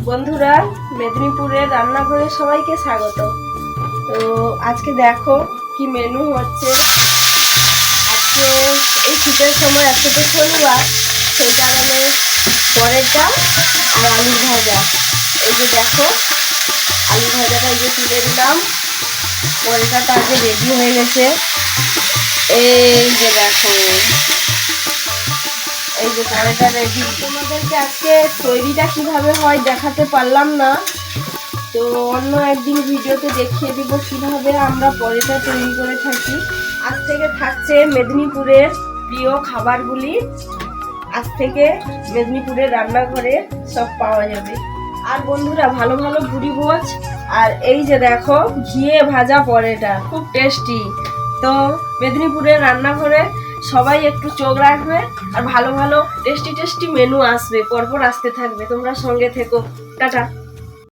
বন্ধুরা, মেদিনীপুরের রান্নাঘরে সবাইকে স্বাগত। তো আজকে দেখো কি মেনু হচ্ছে। আজকে এই শীতের সময় আজকে তো শনিবার, সেই কারণে পরেরটা আর আলু ভাজা। এই যে দেখো আলু ভাজাটা এই যে তুলে দিলাম, পরেরটা আগে রেডি হয়ে গেছে। এই যে দেখো এই যে পরেরটা রেডি। তোমাদেরকে আজকে তৈরিটা কিভাবে হয় দেখাতে পারলাম না, তো অন্য একদিন ভিডিওতে দেখিয়ে দিব কিভাবে আমরা পরেটা তৈরি করে থাকি। আজ থেকে থাকছে মেদিনীপুরের প্রিয় খাবারগুলি। আজ থেকে মেদিনীপুরের রান্নাঘরে সব পাওয়া যাবে। আর বন্ধুরা, ভালো ভালো ভুড়ি ভোজ আর এই যে দেখো ঘিয়ে ভাজা পরেটা খুব টেস্টি। তো মেদিনীপুরের রান্নাঘরে সবাই একটু চোখ রাখবে, আর ভালো ভালো টেস্টি টেস্টি মেনু আসবে, পরপর আসতে থাকবে। তোমরা সঙ্গে থেকো। টাটা।